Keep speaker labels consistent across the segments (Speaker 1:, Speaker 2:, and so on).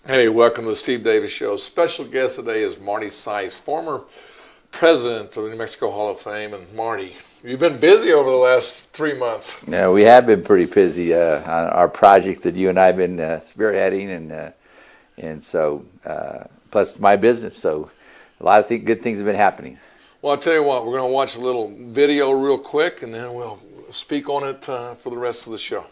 Speaker 1: Hey, welcome to the Steve Davis Show. Special guest today is Marty Saiz, former president of the New Mexico Hall of Fame. And Marty, you've been busy over the last 3 months.
Speaker 2: Yeah, we have been pretty busy on our project that you and I have been spearheading, and so plus my business. So a lot of good things have been happening.
Speaker 1: Well, I'll tell you what, we're going to watch a little video real quick, and then we'll speak on it for the rest of the show.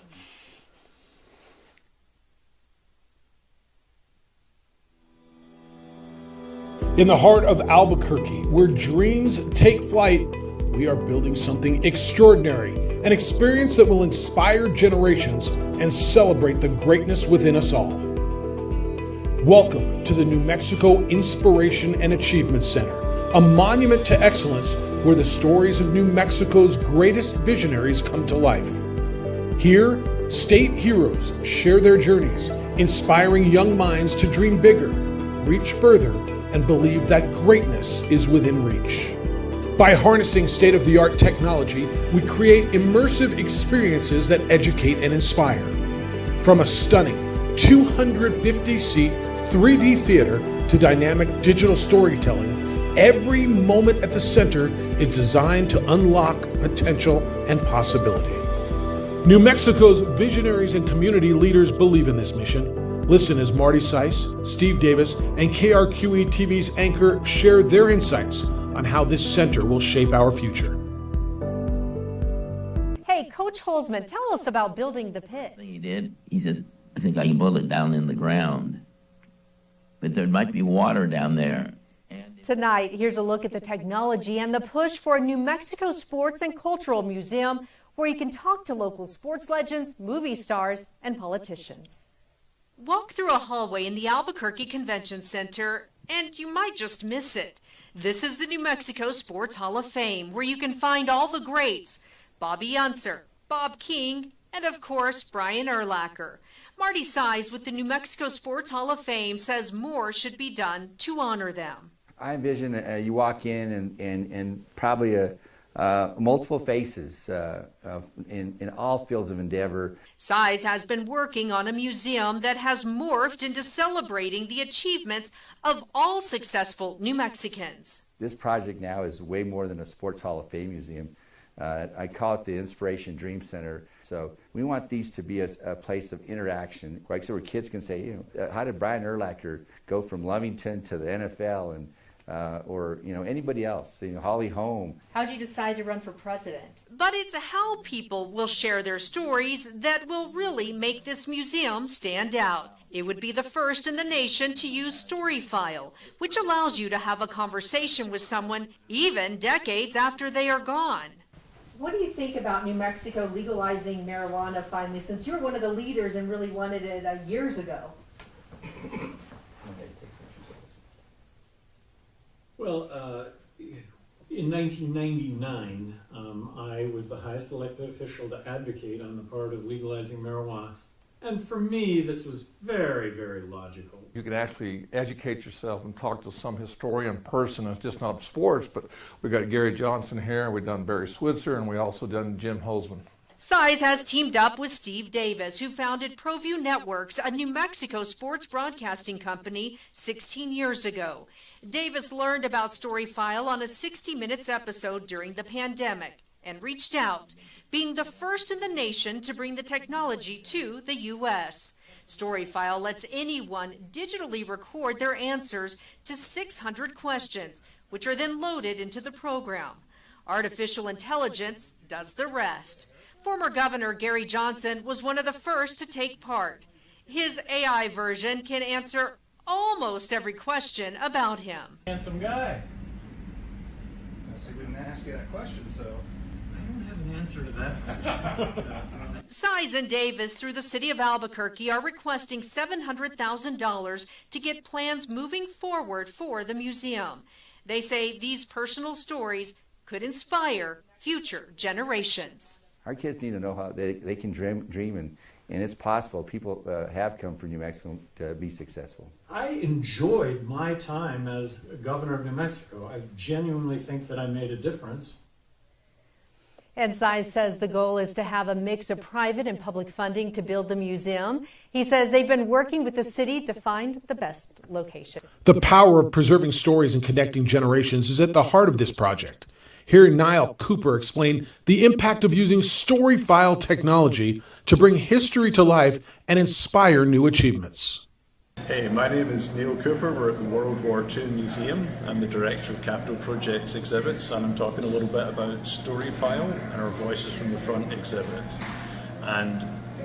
Speaker 3: In the heart of Albuquerque, where dreams take flight, we are building something extraordinary, an experience that will inspire generations and celebrate the greatness within us all. Welcome to the New Mexico Inspiration and Achievement Center, a monument to excellence where the stories of New Mexico's greatest visionaries come to life. Here, state heroes share their journeys, inspiring young minds to dream bigger, reach further, and believe that greatness is within reach. By harnessing state-of-the-art technology, we create immersive experiences that educate and inspire. From a stunning 250-seat 3D theater to dynamic digital storytelling, every moment at the center is designed to unlock potential and possibility. New Mexico's visionaries and community leaders believe in this mission. Listen as Marty Saiz, Steve Davis, and KRQE TV's anchor share their insights on how this center will shape our future.
Speaker 4: Hey, Coach Holzman, tell us about building the pit.
Speaker 5: He did. He says, I think I can build it down in the ground, but there might be water down there.
Speaker 4: Tonight, here's a look at the technology and the push for a New Mexico Sports and Cultural Museum where you can talk to local sports legends, movie stars, and politicians. Walk through a hallway in the Albuquerque Convention Center, and you might just miss it. This is the New Mexico Sports Hall of Fame, where you can find all the greats: Bobby Unser, Bob King, and of course, Brian Urlacher. Marty Saiz with the New Mexico Sports Hall of Fame says more should be done to honor them.
Speaker 2: I envision you walk in and probably multiple faces in all fields of endeavor.
Speaker 4: Saiz has been working on a museum that has morphed into celebrating the achievements of all successful New Mexicans.
Speaker 2: This project now is way more than a Sports Hall of Fame museum. I call it the Inspiration Dream Center. So we want these to be a place of interaction, like so where kids can say, how did Brian Urlacher go from Lovington to the NFL, and or anybody else, Holly Holm.
Speaker 4: How did you decide to run for president? But it's how people will share their stories that will really make this museum stand out. It would be the first in the nation to use StoryFile, which allows you to have a conversation with someone even decades after they are gone. What do you think about New Mexico legalizing marijuana finally, since you were one of the leaders and really wanted it years ago?
Speaker 6: Well, in 1999, I was the highest elected official to advocate on the part of legalizing marijuana. And for me, this was very, very logical.
Speaker 1: You can actually educate yourself and talk to some historian person. It's just not sports, but we got Gary Johnson here, we've done Barry Switzer, and we also done Jim Holzman.
Speaker 4: Saiz has teamed up with Steve Davis, who founded ProView Networks, a New Mexico sports broadcasting company, 16 years ago. Davis learned about StoryFile on a 60 Minutes episode during the pandemic and reached out, being the first in the nation to bring the technology to the U.S. StoryFile lets anyone digitally record their answers to 600 questions, which are then loaded into the program. Artificial intelligence does the rest. Former Governor Gary Johnson was one of the first to take part. His AI version can answer almost every question about him.
Speaker 6: Handsome guy.
Speaker 7: I wouldn't ask you that question, so.
Speaker 6: I don't have an answer to that question.
Speaker 4: Saiz and Davis through the city of Albuquerque are requesting $700,000 to get plans moving forward for the museum. They say these personal stories could inspire future generations.
Speaker 2: Our kids need to know how they can dream and it's possible. People have come from New Mexico to be successful.
Speaker 6: I enjoyed my time as governor of New Mexico. I genuinely think that I made a difference.
Speaker 4: And Saiz says the goal is to have a mix of private and public funding to build the museum. He says they've been working with the city to find the best location.
Speaker 3: The power of preserving stories and connecting generations is at the heart of this project. Hearing Niall Cooper explain the impact of using story file technology to bring history to life and inspire new achievements.
Speaker 8: Hey, my name is Neil Cooper. We're at the World War II Museum. I'm the Director of Capital Projects Exhibits, and I'm talking a little bit about Storyfile and our Voices from the Front exhibit. And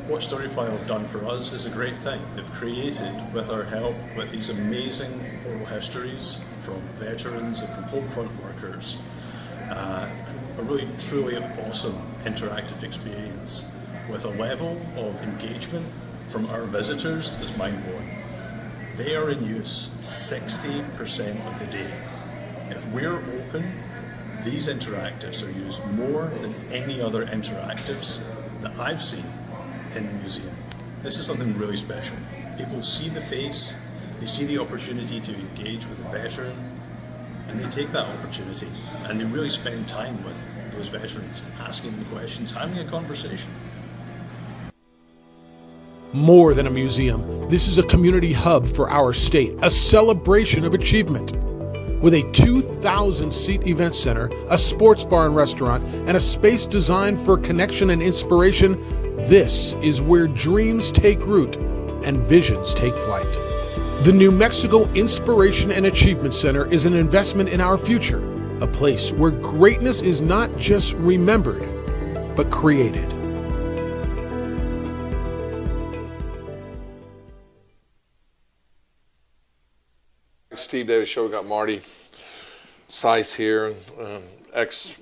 Speaker 8: what Storyfile have done for us is a great thing. They've created, with our help, with these amazing oral histories from veterans and from home front workers, a really truly awesome interactive experience with a level of engagement from our visitors that's mind-blowing. They are in use 60% of the day. If we're open, these interactives are used more than any other interactives that I've seen in the museum. This is something really special. People see the face, they see the opportunity to engage with the veteran, and they take that opportunity and they really spend time with those veterans, asking them questions, having a conversation.
Speaker 3: More than a museum, this is a community hub for our state, a celebration of achievement. With a 2,000-seat event center, a sports bar and restaurant, and a space designed for connection and inspiration, this is where dreams take root and visions take flight. The New Mexico Inspiration and Achievement Center is an investment in our future, a place where greatness is not just remembered, but created.
Speaker 1: Steve Davis Show, we got Marty Saiz here, and I just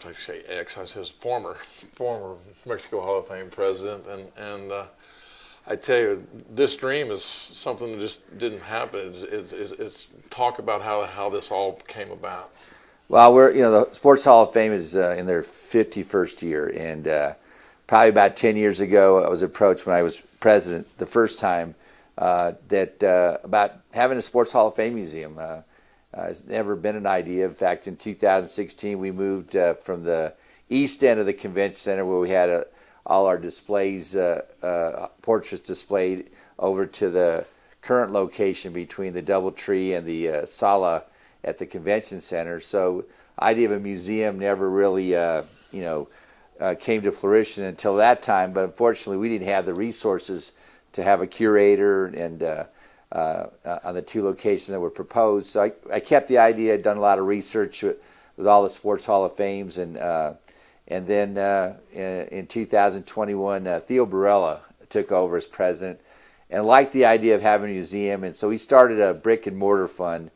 Speaker 1: like to say ex, I says former Mexico Hall of Fame president, and I tell you, this dream is something that just didn't happen. It's talk about how this all came about.
Speaker 2: Well, the Sports Hall of Fame is in their 51st year, and probably about 10 years ago, I was approached when I was president the first time about having a Sports Hall of Fame museum. It's never been an idea. In fact, in 2016, we moved from the east end of the convention center where we had all our displays, portraits displayed, over to the current location between the DoubleTree and the Sala at the convention center. So the idea of a museum never really came to fruition until that time, but unfortunately we didn't have the resources to have a curator and on the two locations that were proposed. So I kept the idea. I'd done a lot of research with all the Sports Hall of Fames, and then in 2021, Theo Barella took over as president and liked the idea of having a museum, and so he started a brick and mortar fund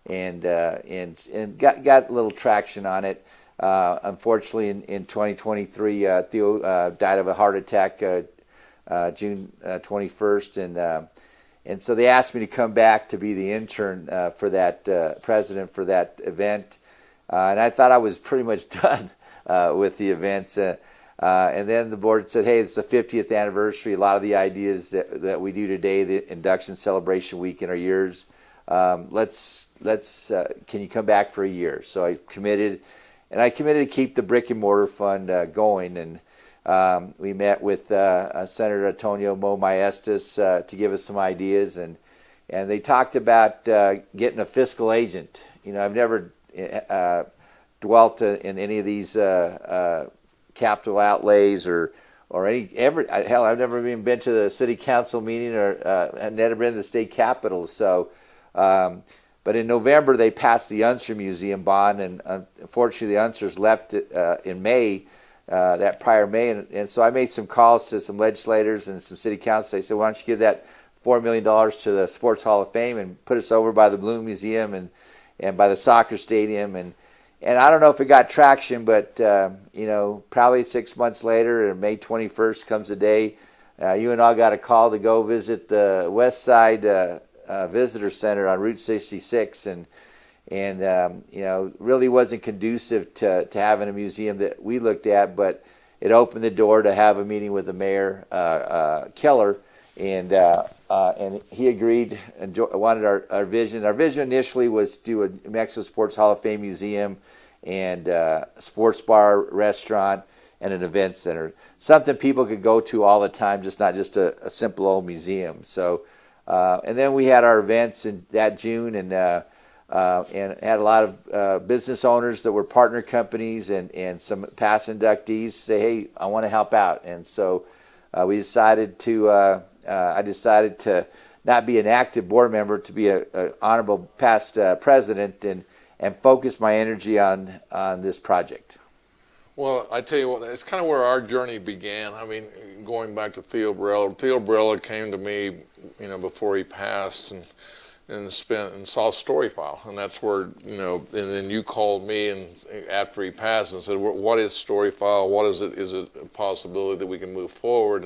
Speaker 2: and got a little traction on it. Unfortunately, in 2023, Theo died of a heart attack June 21st, and so they asked me to come back to be the intern for that president for that event, and I thought I was pretty much done with the events, and then the board said, hey, it's the 50th anniversary. A lot of the ideas that we do today, the induction celebration weekend, are yours. Can you come back for a year? So I committed to keep the brick and mortar fund going, and we met with Senator Antonio Mo Maestas to give us some ideas, and they talked about getting a fiscal agent. I've never dwelt in any of these capital outlays or hell, I've never even been to the city council meeting or I've never been to the state capitol. So, but in November they passed the Unser Museum bond, and unfortunately the Unsers left in May. That prior May, and so I made some calls to some legislators and some city council. They said, why don't you give that $4 million to the Sports Hall of Fame and put us over by the Bloom Museum and by the soccer stadium, and I don't know if it got traction, but probably 6 months later, May 21st comes the day, you and I got a call to go visit the West Side Visitor Center on Route 66, and really wasn't conducive to having a museum that we looked at, but it opened the door to have a meeting with the mayor, Keller, and he agreed and wanted our vision. Our vision initially was to do a Mexico Sports Hall of Fame museum and a sports bar, restaurant, and an event center. Something people could go to all the time, just not just a simple old museum. So, and then we had our events in that June, and had a lot of business owners that were partner companies and some past inductees say, hey, I want to help out. And so we decided to, I decided to not be an active board member, to be a honorable past president, and focus my energy on this project.
Speaker 1: Well, I tell you what, it's kind of where our journey began. I mean, going back to Theo Barella. Theo Barella came to me, before he passed, and saw Story File, and that's where, and then you called me and after he passed and said, what is Story File? What is it? Is it a possibility that we can move forward?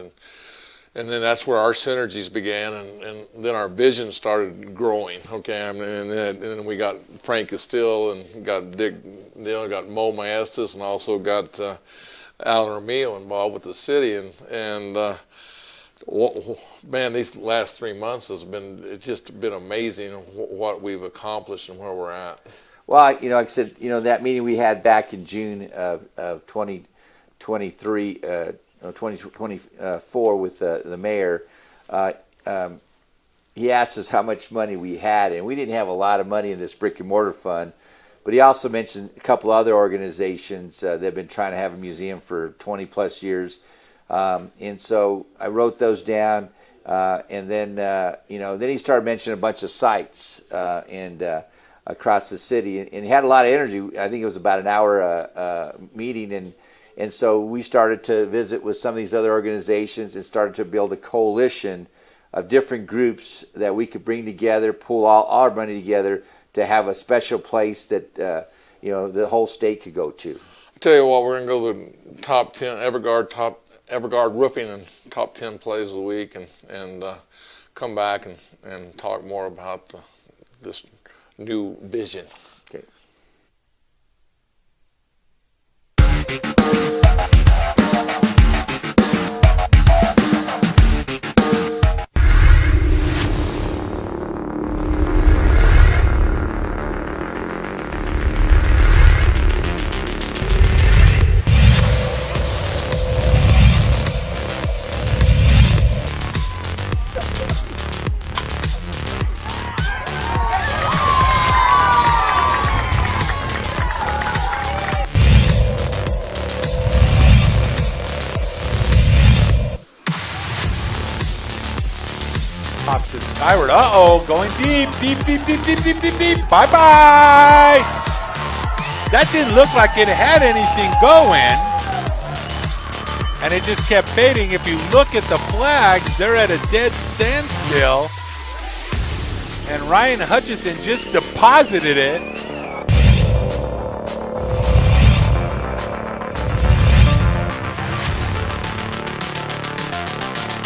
Speaker 1: And then that's where our synergies began, and then our vision started growing. Okay, and then we got Frank Castile, and got Dick, got Mo Maestas, and also got Alan Romeo involved with the city, and man, these last 3 months it's just been amazing what we've accomplished and where we're at.
Speaker 2: Well, like I said, that meeting we had back in June of 2023. 2024 with the mayor, he asked us how much money we had, and we didn't have a lot of money in this brick and mortar fund, but he also mentioned a couple other organizations that have been trying to have a museum for 20 plus years, and so I wrote those down, and then then he started mentioning a bunch of sites and across the city, and he had a lot of energy. I think it was about an hour meeting, and so we started to visit with some of these other organizations and started to build a coalition of different groups that we could bring together, pull all our money together to have a special place that the whole state could go to.
Speaker 1: I tell you what, we're gonna go to the top 10 Evergard Roofing and top 10 plays of the week, and come back and talk more about this new vision.
Speaker 2: Okay.
Speaker 9: Pops it skyward. Uh-oh, going deep. Deep. Bye-bye. That didn't look like it had anything going. And it just kept fading. If you look at the flags, they're at a dead standstill. And Ryan Hutchison just deposited it.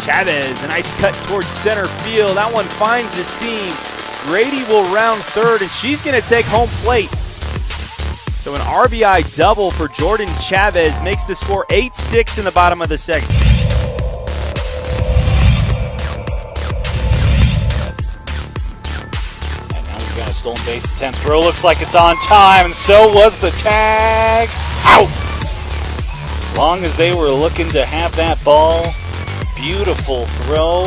Speaker 10: Chavez, a nice cut towards center field. That one finds a seam. Grady will round third, and she's going to take home plate. So an RBI double for Jordan Chavez makes the score 8-6 in the bottom of the second.
Speaker 11: And now we've got a stolen base attempt. Throw looks like it's on time, and so was the tag. Out! Long as they were looking to have that ball. Beautiful throw.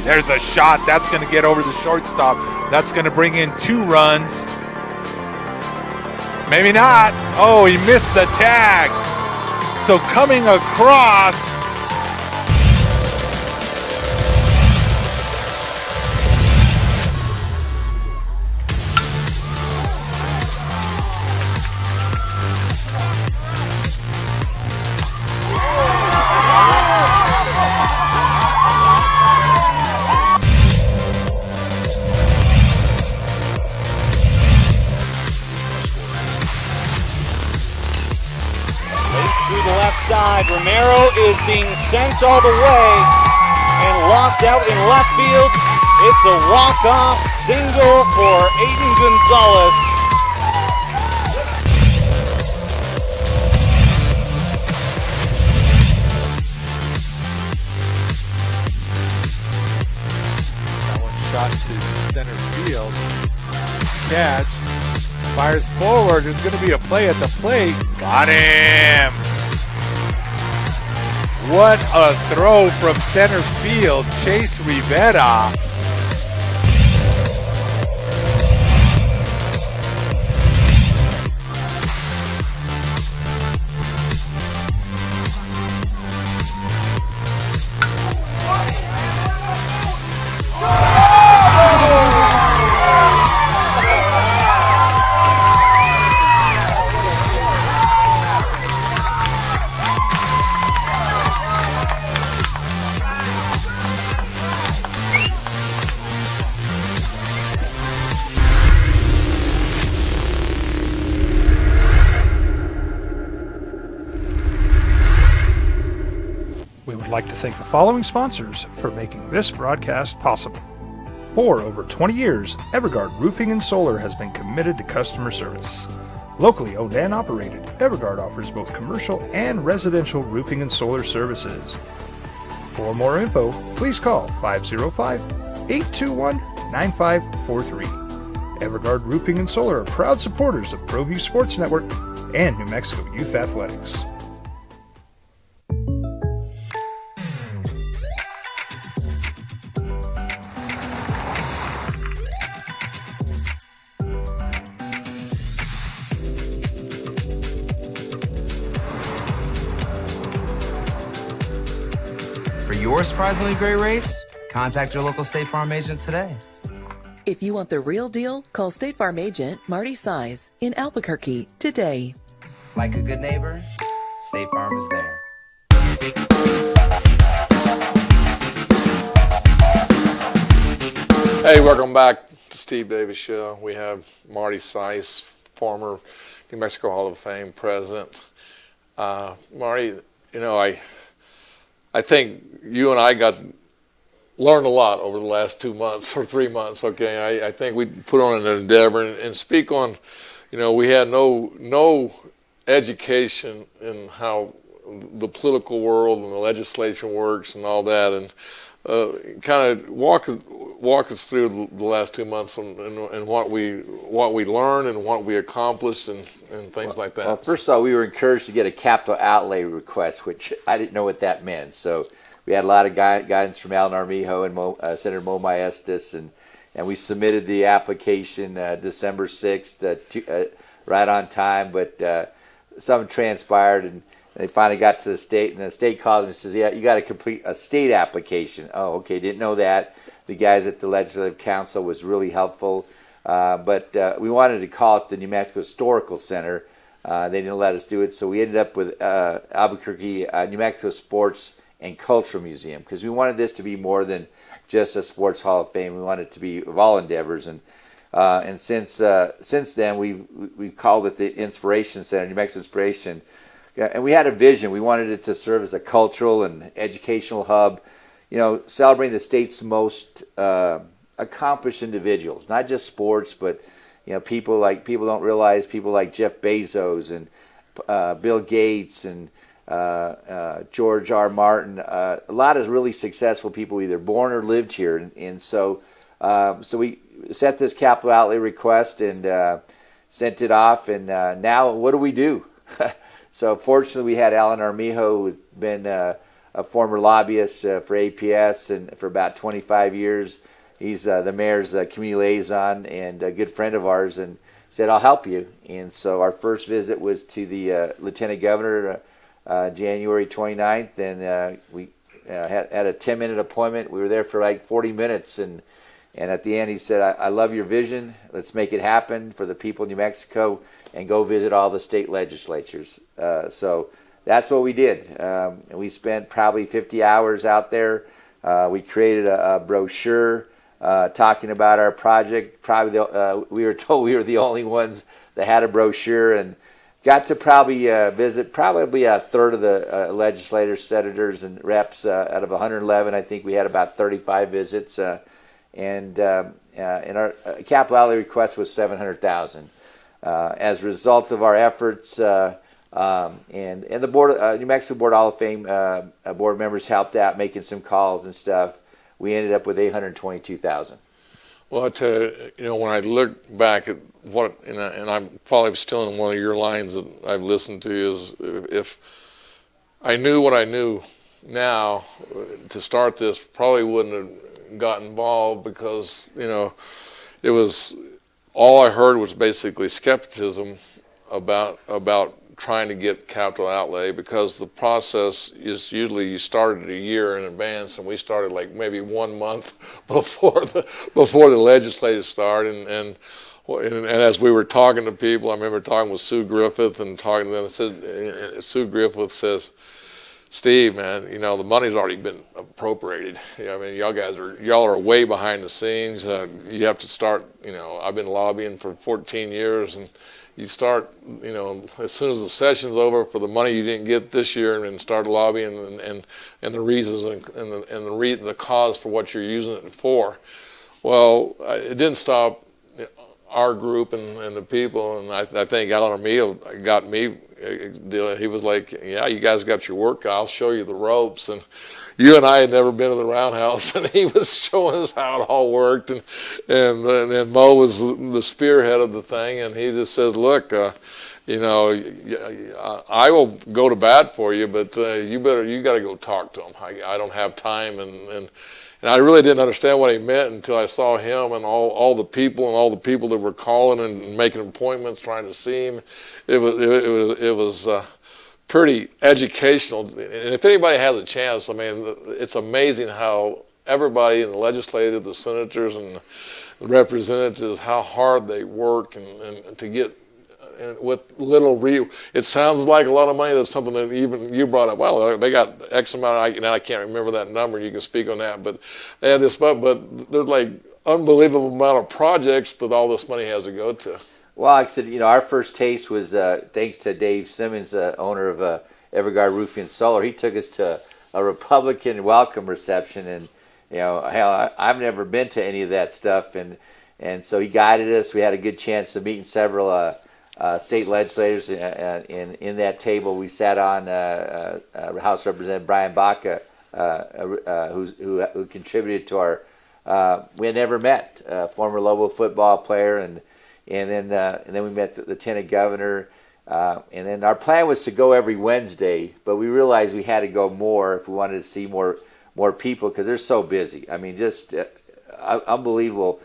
Speaker 9: There's a shot. That's going to get over the shortstop. That's going to bring in 2 runs. Maybe not. Oh, he missed the tag. So coming across.
Speaker 11: Romero is being sent all the way and lost out in left field. It's a walk-off single for Aiden Gonzalez.
Speaker 9: That one shot to center field. Catch. Fires forward. There's going to be a play at the plate. Got him. What a throw from center field. Chase Rivera.
Speaker 7: We would like to thank the following sponsors for making this broadcast possible. For over 20 years, Evergard Roofing and Solar has been committed to customer service. Locally owned and operated, Evergard offers both commercial and residential roofing and solar services. For more info, please call 505-821-9543. Evergard Roofing and Solar are proud supporters of ProView Sports Network and New Mexico Youth Athletics.
Speaker 12: For your surprisingly great rates, contact your local State Farm agent today.
Speaker 13: If you want the real deal, call State Farm agent Marty Saiz in Albuquerque today.
Speaker 12: Like a good neighbor, State Farm is there.
Speaker 1: Hey, welcome back to Steve Davis Show. We have Marty Saiz, former New Mexico Hall of Fame president. Marty, you know, I think you and I learned a lot over the last 2 months or 3 months. Okay, I think we put on an endeavor and speak on, you know, we had no education in how the political world and the legislation works and all that, and kind of walk us through the last 2 months and what we learned and what we accomplished and things like that.
Speaker 2: Well, first of all, we were encouraged to get a capital outlay request, which I didn't know what that meant. So we had a lot of guidance from Alan Armijo and Senator Mo Maestas, and we submitted the application December 6th, right on time, but something transpired, and they finally got to the state, and the state called me and says, yeah, you got to complete a state application. Oh, okay, didn't know that. The guys at the Legislative Council was really helpful, but we wanted to call it the New Mexico Historical Center. They didn't let us do it, so we ended up with Albuquerque New Mexico Sports and Cultural Museum, because we wanted this to be more than just a sports hall of fame. We wanted it to be of all endeavors, and since then we've called it the Inspiration Center, New Mexico Inspiration. And we had a vision. We wanted it to serve as a cultural and educational hub, you know, celebrating the state's most accomplished individuals, not just sports, but, you know, people don't realize people like Jeff Bezos and Bill Gates and George R. Martin, a lot of really successful people either born or lived here. And so we set this capital outlay request and sent it off. And now what do? So fortunately, we had Alan Armijo, who's been a former lobbyist for APS and for about 25 years. He's the mayor's community liaison and a good friend of ours, and said, I'll help you. And so our first visit was to the Lieutenant Governor January 29th, and we had a 10-minute appointment. We were there for like 40 minutes, and at the end he said, I love your vision. Let's make it happen for the people of New Mexico, and go visit all the state legislatures. So that's what we did. We spent probably 50 hours out there. We created a brochure talking about our project. Probably we were told we were the only ones that had a brochure, and got to probably visit probably a third of the legislators, senators, and reps out of 111. I think we had about 35 visits, and our capital outlay request was $700,000. As a result of our efforts, and the board, New Mexico Board Hall of Fame board members helped out making some calls and stuff. We ended up with $822,000.
Speaker 1: Well, I tell you, when I look back at what, and I'm probably still in one of your lines that I've listened to, is if I knew what I knew now to start this, probably wouldn't have got involved, because it was, all I heard was basically skepticism about trying to get capital outlay, because the process is usually you started a year in advance, and we started like maybe 1 month before the legislative started, and as we were talking to people, I remember talking with Sue Griffith and talking to them. Sue Griffith says, "Steve, man, the money's already been appropriated. I mean, y'all are way behind the scenes. You have to start. I've been lobbying for 14 years, and you start, as soon as the session's over for the money you didn't get this year, and start lobbying and the reasons and the cause for what you're using it for." Well, it didn't stop our group and the people, and I think Alan O'Meal got me. He was like, "Yeah, you guys got your work. I'll show you the ropes." And you and I had never been to the roundhouse, and he was showing us how it all worked. And Mo was the spearhead of the thing, and he just says, "Look, I will go to bat for you, but you got to go talk to him. I don't have time." And I really didn't understand what he meant until I saw him and all the people that were calling and making appointments, trying to see him. It was pretty educational. And if anybody has a chance, I mean, it's amazing how everybody in the legislative, the senators and the representatives, how hard they work and to get. And with little it sounds like a lot of money. That's something that even you brought up. Well, they got X amount. I can't remember that number. You can speak on that, but they had this. But there's like unbelievable amount of projects that all this money has to go to.
Speaker 2: Well, like I said, our first taste was thanks to Dave Simmons, owner of Everguard Roofing and Solar. He took us to a Republican welcome reception, and hell, I've never been to any of that stuff, and so he guided us. We had a good chance of meeting several. State legislators, and in that table we sat on House Representative Brian Baca, who contributed to our. We had never met, former Lobo football player, and then we met the lieutenant governor, and then our plan was to go every Wednesday, but we realized we had to go more if we wanted to see more people, because they're so busy. I mean, just unbelievable.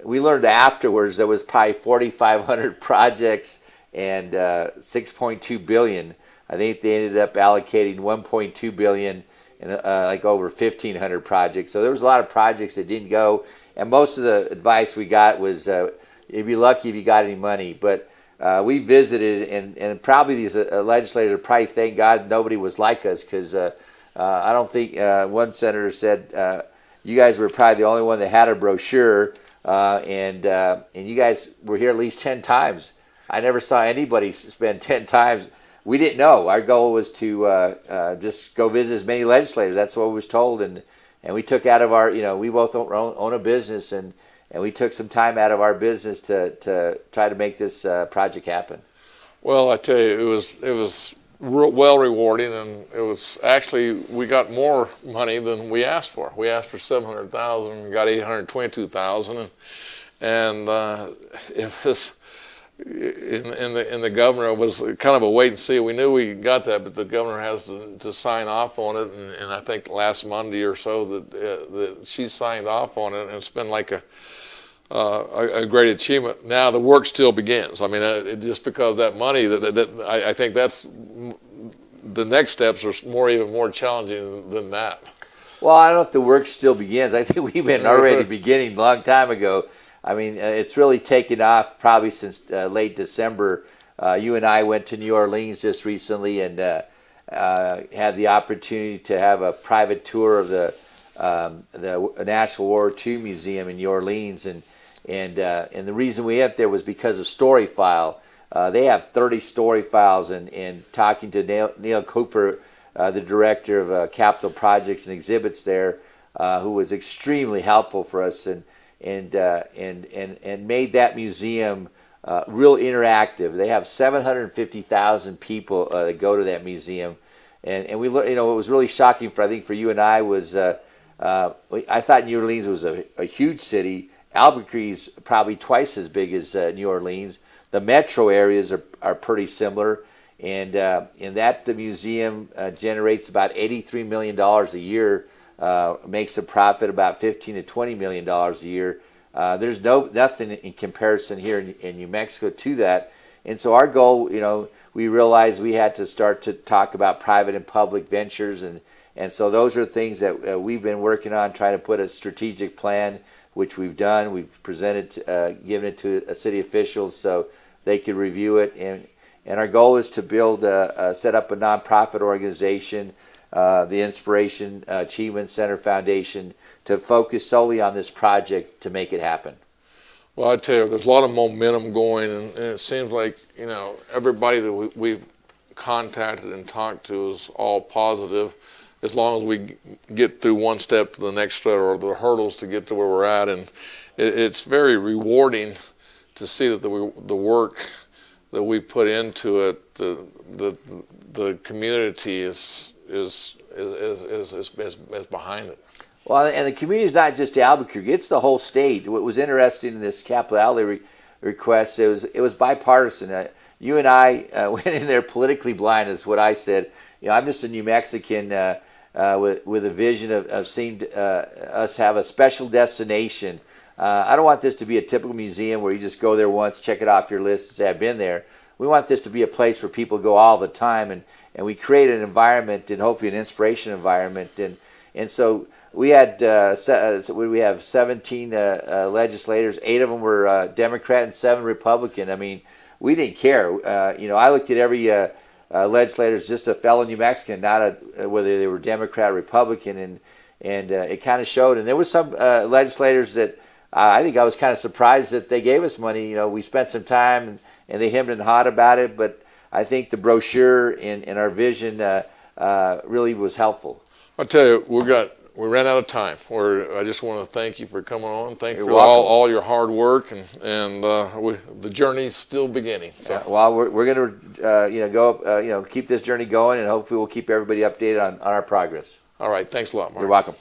Speaker 2: We learned afterwards there was probably 4,500 projects and $6.2 billion. I think they ended up allocating $1.2 billion and like over 1,500 projects. So there was a lot of projects that didn't go, and most of the advice we got was you'd be lucky if you got any money. But we visited, and probably these legislators are probably thank God nobody was like us, because I don't think one senator said. You guys were probably the only one that had a brochure, and you guys were here at least 10 times. I never saw anybody spend 10 times. We didn't know. Our goal was to just go visit as many legislators. That's what we was told, and we took out of our, we both own a business, and we took some time out of our business to try to make this project happen.
Speaker 1: Well, I tell you, it was well rewarding, and it was actually, we got more money than we asked for. We asked for $700,000, we got $822,000, and it was in the governor was kind of a wait and see. We knew we got that, but the governor has to sign off on it, and I think last Monday or so that she signed off on it, and it's been like a great achievement. Now the work still begins. I mean, just because that money, I think that's the next steps are even more challenging than that.
Speaker 2: Well, I don't know if the work still begins. I think we've been already beginning a long time ago. I mean, it's really taken off probably since late December. You and I went to New Orleans just recently and had the opportunity to have a private tour of the National World War II Museum in New Orleans, and the reason we went there was because of Story File. They have 30 story files, and talking to Neil Cooper, the director of capital projects and exhibits there, who was extremely helpful for us and made that museum real interactive. They have 750,000 people that go to that museum, and we learned. What was really shocking for you and I was I thought New Orleans was a huge city. Albuquerque's probably twice as big as New Orleans. The metro areas are pretty similar, and in that the museum generates about $83 million a year, makes a profit about $15 to $20 million a year. There's nothing in comparison here in New Mexico to that. And so our goal, we realized we had to start to talk about private and public ventures, and so those are things that we've been working on, trying to put a strategic plan, which we've done. We've presented, given it to city officials so they could review it, and our goal is to build, set up a nonprofit organization, the Inspiration Achievement Center Foundation, to focus solely on this project to make it happen.
Speaker 1: Well, I tell you, there's a lot of momentum going, and it seems like everybody that we've contacted and talked to is all positive. As long as we get through one step to the next step, or the hurdles to get to where we're at, and it's very rewarding to see that the work that we put into it, the community is behind it.
Speaker 2: Well, and the community is not just Albuquerque; it's the whole state. What was interesting in this capital outlay request, it was bipartisan. You and I went in there politically blind, is what I said. I'm just a New Mexican with a vision of seeing us have a special destination. I don't want this to be a typical museum where you just go there once, check it off your list, and say I've been there. We want this to be a place where people go all the time, and we create an environment, and hopefully an inspiration environment. And so we had we have 17 legislators. 8 of them were Democrat and 7 Republican. I mean, we didn't care. I looked at every legislator as just a fellow New Mexican, not whether they were Democrat or Republican, and it kind of showed. And there was some legislators that I think I was kind of surprised that they gave us money. We spent some time, and they hemmed and hawed about it, but I think the brochure and our vision really was helpul.
Speaker 1: I'll tell you, we ran out of time. I just want to thank you for coming on. Thank you for
Speaker 2: welcome.
Speaker 1: all your hard work, and the journey's still beginning. So.
Speaker 2: Yeah, well, we're going to go keep this journey going, and hopefully we'll keep everybody updated on our progress.
Speaker 1: All right, thanks a lot, Mark.
Speaker 2: You're welcome.